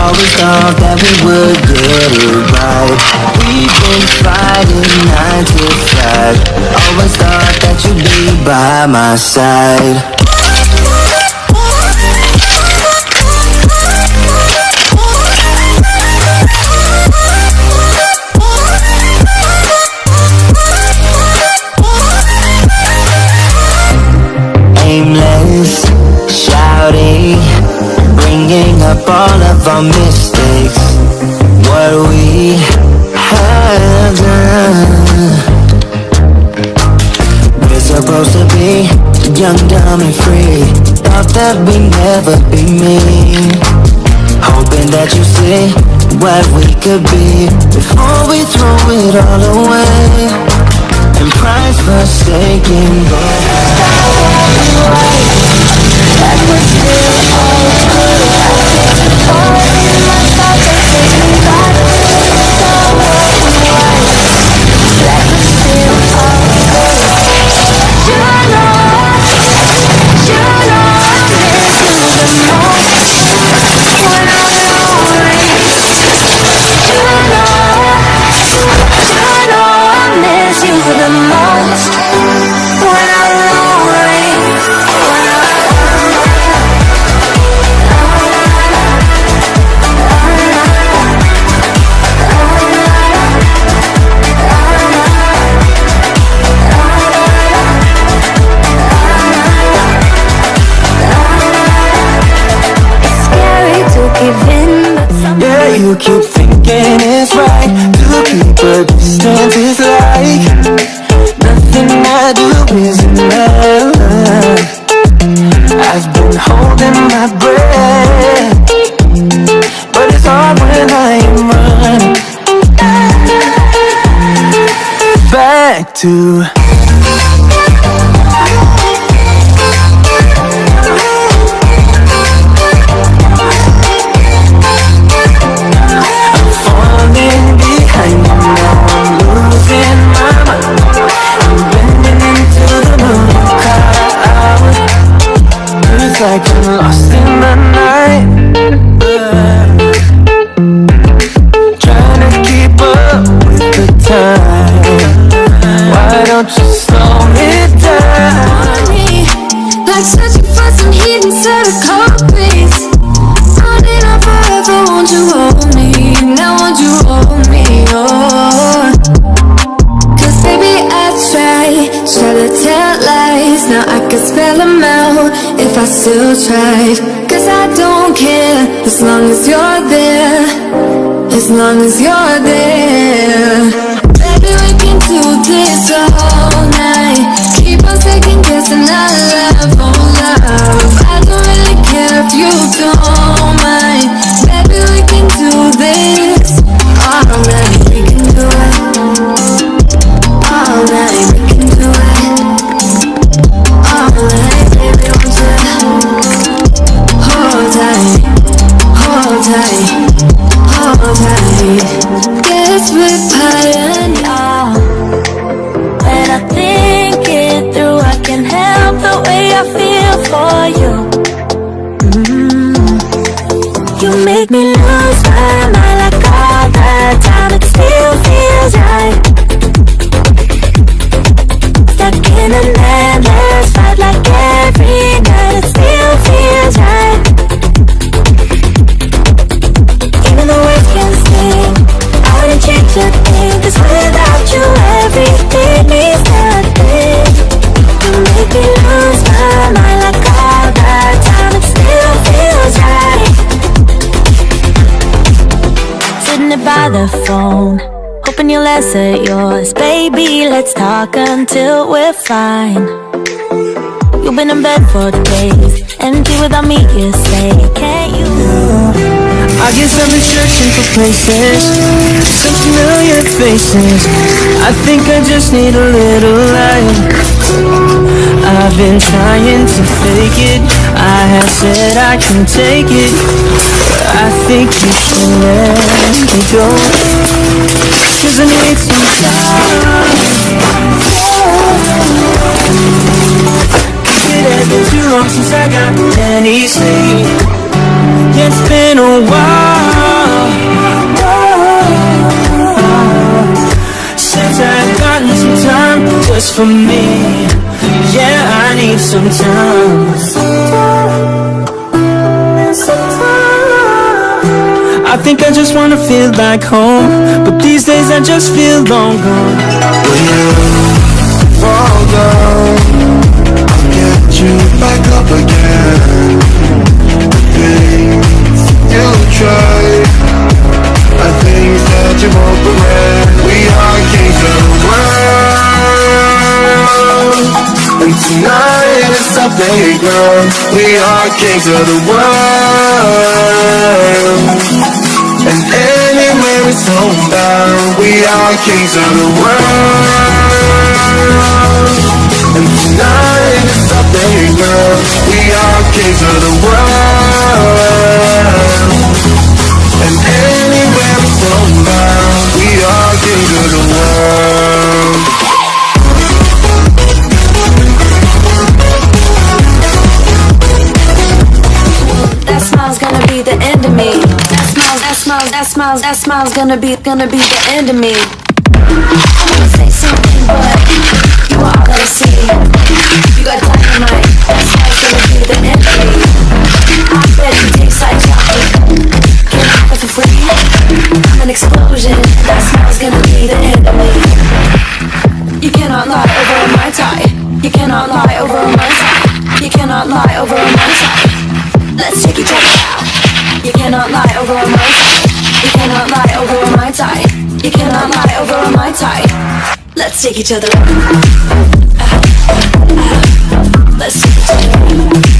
always thought that we would get it right. We've been fighting 9 to 5. Always thought that you'd be by my side. Aimless, shouting, bringing up all of our mistakes. What we have done. We're supposed to be young, dumb and free. Thought that we'd never be mean. Hoping that you see what we could be before we throw it all away. And pride's forsaken, but that was still all good. All in myself, they take me back. So that was still all good. You know I miss you the most when I'm lonely. You know I miss you the most when I'm lonely. Yeah, you keep thinking it's right to keep a distance. Is like nothing I do is enough. I've been holding my breath, but it's hard when I am running back to like I'm lost in the night, trying to keep up with the time. Why don't you slow it down? Like searching for some heat instead of cold breeze. Running on forever, won't you hold me? Now won't you hold me? Oh, 'cause baby I try to tell lies. Now I can spell them out if I still tried. 'Cause I don't care as long as you're there. As long as you're there. Baby, we can do this all night. Keep on second guessing our love, oh love. I don't really care if you don't mind. Baby, we can do this all night. We can do it all night. We can do it all night. Baby, won't you hold tight, hold tight, hold tight. Guess we're pioneers. When I think it through, I can help the way I feel for you. You make me lose my mind like all the time. It still feels right. Stuck in an endless fight like every night. It still feels right. Even the words can sting, I wouldn't change a thing. 'Cause without you everything means nothing. You make me lose my mind like all the time. It still feels right. Sitting there by the phone, hoping you'll answer yours. Baby, let's talk until we're fine. You've been in bed for days, empty without me, you say. Can't you? I guess I've been searching for places, some familiar faces. I think I just need a little light. I've been trying to fake it. I have said I can take it, but I think you should let me go. 'Cause I need some time. It has been too long since I got any sleep. It's been a while. sometimes. I think I just wanna feel like home, but these days I just feel long gone. When you fall down, I'll get you back up again. Things you try are things that you won't regret. We are kings of the world, and tonight is our playground. We are kings of the world, and anywhere is homebound. We are kings of the world, and tonight is our playground. We are kings of the world, and anywhere is homebound. We are kings of the world. That smile's gonna be the end of me. That smile's gonna be the end of me. I wanna say something, but you are all that I see. You got dynamite. That smile's gonna be the end of me. I bet you taste like chocolate. Can I have it for free? I'm an explosion. That smile's gonna be the end of me. You cannot lie over my tie. You cannot lie over my tie. You cannot lie over my tie. Let's take each other out. You cannot lie over my tie. You cannot lie over my tie. You cannot lie over my tie. Let's take each other out. Let's take each other out.